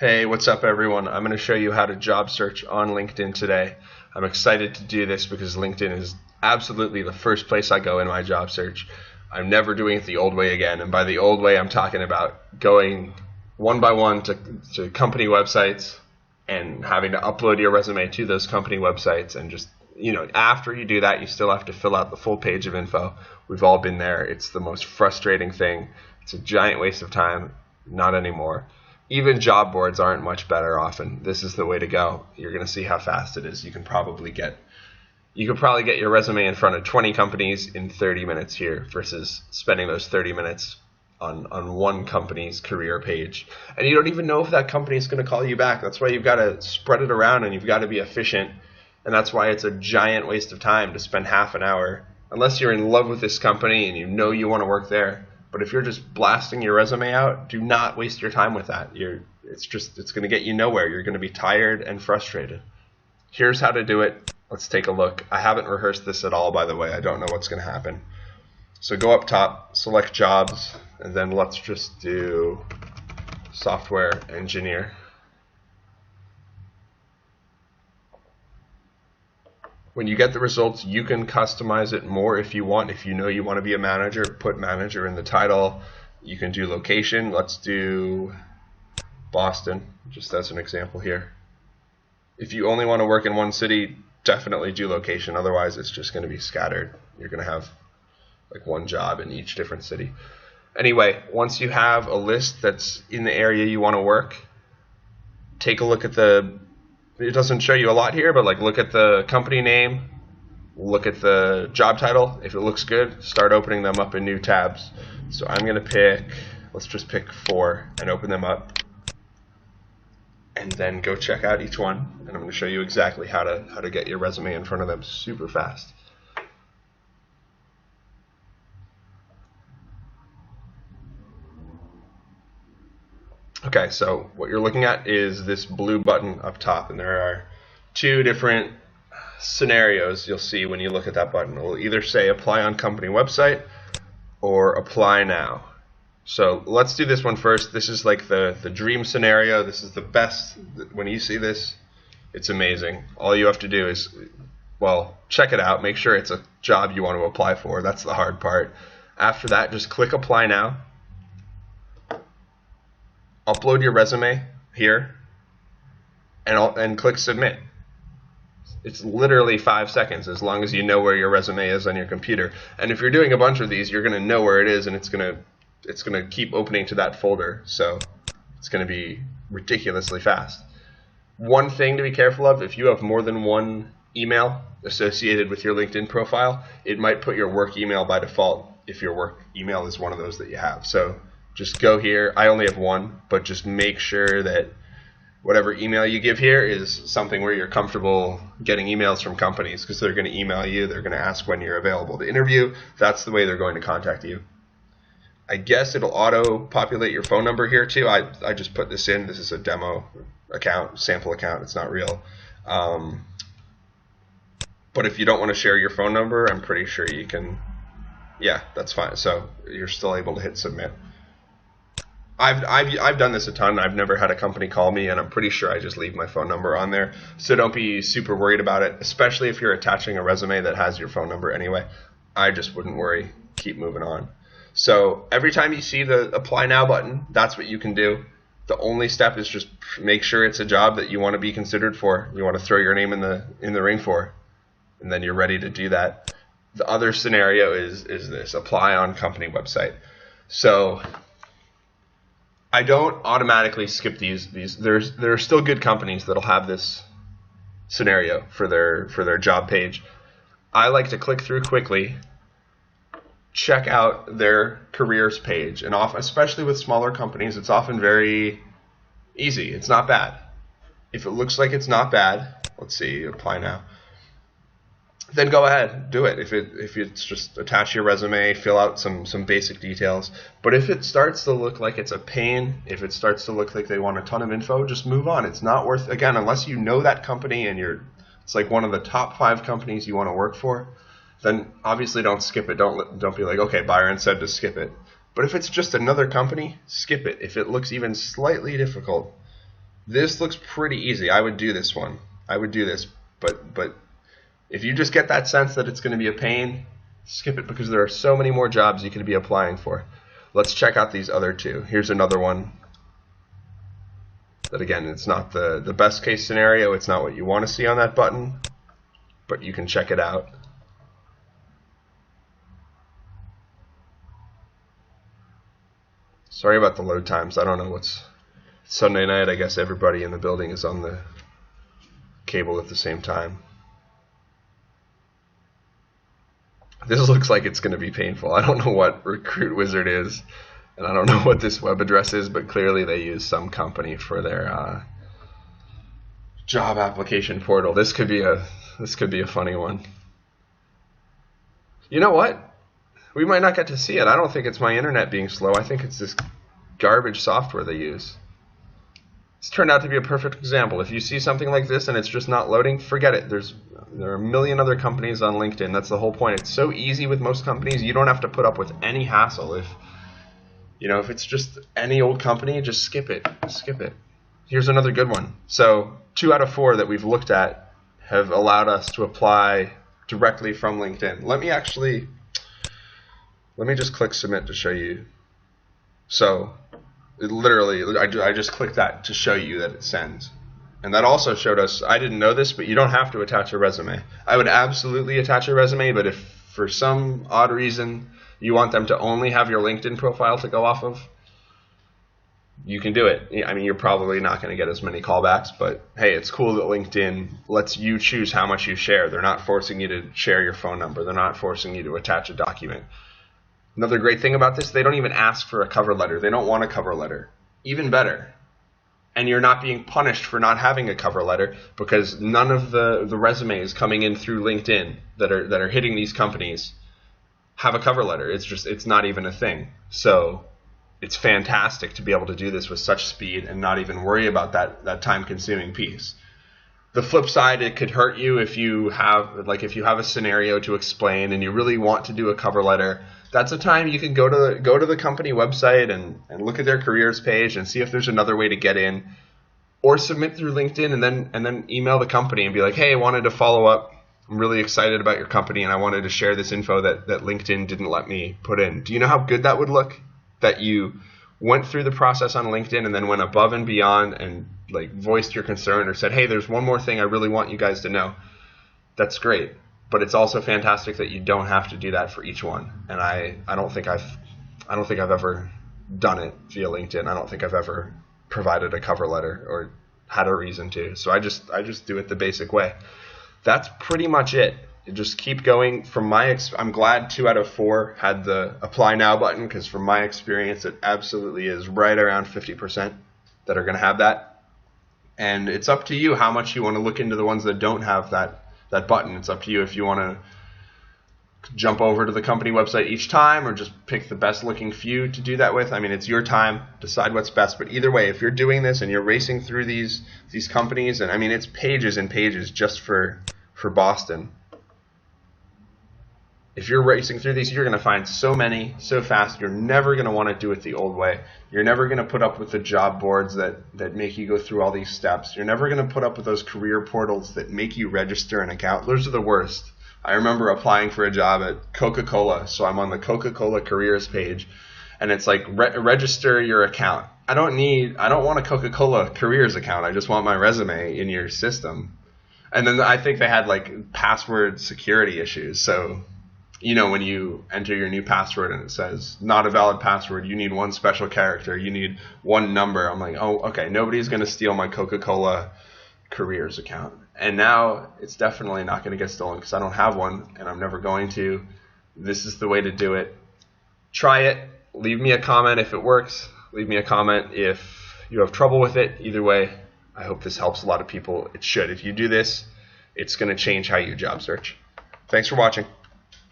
Hey, what's up everyone? I'm going to show you how to job search on LinkedIn today. I'm excited to do this because LinkedIn is absolutely the first place I go in my job search. I'm never doing it the old way again, and by the old way I'm talking about going one by one to company websites and having to upload your resume to those company websites, and just, after you do that, you still have to fill out the full page of info. We've all been there. It's the most frustrating thing. It's a giant waste of time. Not anymore. Even job boards aren't much better often. This is the way to go. You're going to see how fast it is. You could probably get your resume in front of 20 companies in 30 minutes here versus spending those 30 minutes on one company's career page. And you don't even know if that company is going to call you back. That's why you've got to spread it around and you've got to be efficient. And that's why it's a giant waste of time to spend half an hour, unless you're in love with this company and you know you want to work there. But if you're just blasting your resume out, do not waste your time with that. It's going to get you nowhere. You're going to be tired and frustrated. Here's how to do it. Let's take a look. I haven't rehearsed this at all, by the way. I don't know what's going to happen. So go up top, select jobs, and then let's just do software engineer. When you get the results, you can customize it more if you want. If you know you want to be a manager, put manager in the title. You can do location. Let's do Boston, just as an example here. If you only want to work in one city, definitely do location. Otherwise, it's just going to be scattered. You're going to have like one job in each different city. Anyway, once you have a list that's in the area you want to work, take a look at it doesn't show you a lot here, but look at the company name, look at the job title. If it looks good, start opening them up in new tabs. So I'm going to let's just pick 4 and open them up. And then go check out each one. And I'm going to show you exactly how to get your resume in front of them super fast. Okay, so what you're looking at is this blue button up top, and there are 2 different scenarios you'll see when you look at that button. It will either say apply on company website or apply now. So let's do this one first. This is like the dream scenario. This is the best. When you see this, it's amazing. All you have to do is, check it out. Make sure it's a job you want to apply for. That's the hard part. After that, just click apply now. Upload your resume here and click submit. It's literally 5 seconds, as long as you know where your resume is on your computer. And if you're doing a bunch of these, you're going to know where it is, and it's going to keep opening to that folder. So it's going to be ridiculously fast. One thing to be careful of: if you have more than one email associated with your LinkedIn profile, it might put your work email by default if your work email is one of those that you have. So just go here. I only have one, but just make sure that whatever email you give here is something where you're comfortable getting emails from companies, because they're going to email you. They're going to ask when you're available to interview. That's the way they're going to contact you. I guess it'll auto-populate your phone number here too. I just put this in. This is a demo account, sample account. It's not real. But if you don't want to share your phone number, I'm pretty sure you can. Yeah, that's fine. So you're still able to hit submit. I've done this a ton. I've never had a company call me, and I'm pretty sure I just leave my phone number on there. So don't be super worried about it, especially if you're attaching a resume that has your phone number anyway. I just wouldn't worry. Keep moving on. So every time you see the apply now button, that's what you can do. The only step is just make sure it's a job that you want to be considered for. You want to throw your name in the ring for, and then you're ready to do that. The other scenario is this: apply on company website. So I don't automatically skip these. There are still good companies that'll have this scenario for their job page. I like to click through quickly, check out their careers page, and especially with smaller companies, it's often very easy. It's not bad. If it looks like it's not bad, let's see, apply now. Then go ahead, do it. If it's just attach your resume, fill out some basic details. But if it starts to look like it's a pain, if it starts to look like they want a ton of info, just move on. It's not worth, again, unless you know that company and it's like one of the top 5 companies you want to work for, then obviously don't skip it. Don't be like, okay, Byron said to skip it. But if it's just another company, skip it. If it looks even slightly difficult, This looks pretty easy. I would do this one. I would do this, but if you just get that sense that it's going to be a pain, skip it, because there are so many more jobs you could be applying for. Let's check out these other two. Here's another one that, again, it's not the best case scenario. It's not what you want to see on that button, but you can check it out. Sorry about the load times. I don't know what's Sunday night. I guess everybody in the building is on the cable at the same time. This looks like it's going to be painful. I don't know what Recruit Wizard is, and I don't know what this web address is, but clearly they use some company for their job application portal. This could be a funny one. You know what? We might not get to see it. I don't think it's my internet being slow. I think it's this garbage software they use. It's turned out to be a perfect example. If you see something like this and it's just not loading, forget it. There are a million other companies on LinkedIn. That's the whole point. It's so easy with most companies. You don't have to put up with any hassle. If it's just any old company, just skip it. Skip it. Here's another good one. So 2 out of 4 that we've looked at have allowed us to apply directly from LinkedIn. Let me just click submit to show you. So I just clicked that to show you that it sends. And that also showed us, I didn't know this, but you don't have to attach a resume. I would absolutely attach a resume, but if for some odd reason you want them to only have your LinkedIn profile to go off of, you can do it. I mean, you're probably not going to get as many callbacks, but hey, it's cool that LinkedIn lets you choose how much you share. They're not forcing you to share your phone number. They're not forcing you to attach a document. Another great thing about this, they don't even ask for a cover letter. They don't want a cover letter. Even better. And you're not being punished for not having a cover letter, because none of the resumes coming in through LinkedIn that are hitting these companies have a cover letter. It's not even a thing. So it's fantastic to be able to do this with such speed and not even worry about that time-consuming piece. The flip side, it could hurt you if you have a scenario to explain and you really want to do a cover letter. That's a time you can go to the company website and look at their careers page and see if there's another way to get in, or submit through LinkedIn and then email the company and be like, hey, I wanted to follow up. I'm really excited about your company and I wanted to share this info that LinkedIn didn't let me put in. Do you know how good that would look? That you went through the process on LinkedIn and then went above and beyond and voiced your concern or said, hey, there's one more thing I really want you guys to know. That's great. But it's also fantastic that you don't have to do that for each one. And I don't think I've ever done it via LinkedIn. I don't think I've ever provided a cover letter or had a reason to. So I just do it the basic way. That's pretty much it. You just keep going. I'm glad 2 out of 4 had the apply now button, because from my experience, it absolutely is right around 50% that are going to have that. And it's up to you how much you want to look into the ones that don't have that button. It's up to you if you want to jump over to the company website each time or just pick the best looking few to do that with. I mean, it's your time. Decide what's best. But either way, if you're doing this and you're racing through these companies, and I mean, it's pages and pages just for Boston. If you're racing through these, you're going to find so many so fast. You're never going to want to do it the old way. You're never going to put up with the job boards that make you go through all these steps. You're never going to put up with those career portals that make you register an account. Those are the worst. I remember applying for a job at Coca-Cola. So I'm on the Coca-Cola careers page, and it's like register your account. I don't want a Coca-Cola careers account. I just want my resume in your system. And then I think they had password security issues. So when you enter your new password and it says not a valid password, you need one special character, you need one number. I'm like, oh, okay, nobody's going to steal my Coca-Cola careers account. And now it's definitely not going to get stolen because I don't have one and I'm never going to. This is the way to do it. Try it. Leave me a comment if it works. Leave me a comment if you have trouble with it. Either way, I hope this helps a lot of people. It should. If you do this, it's going to change how you job search. Thanks for watching.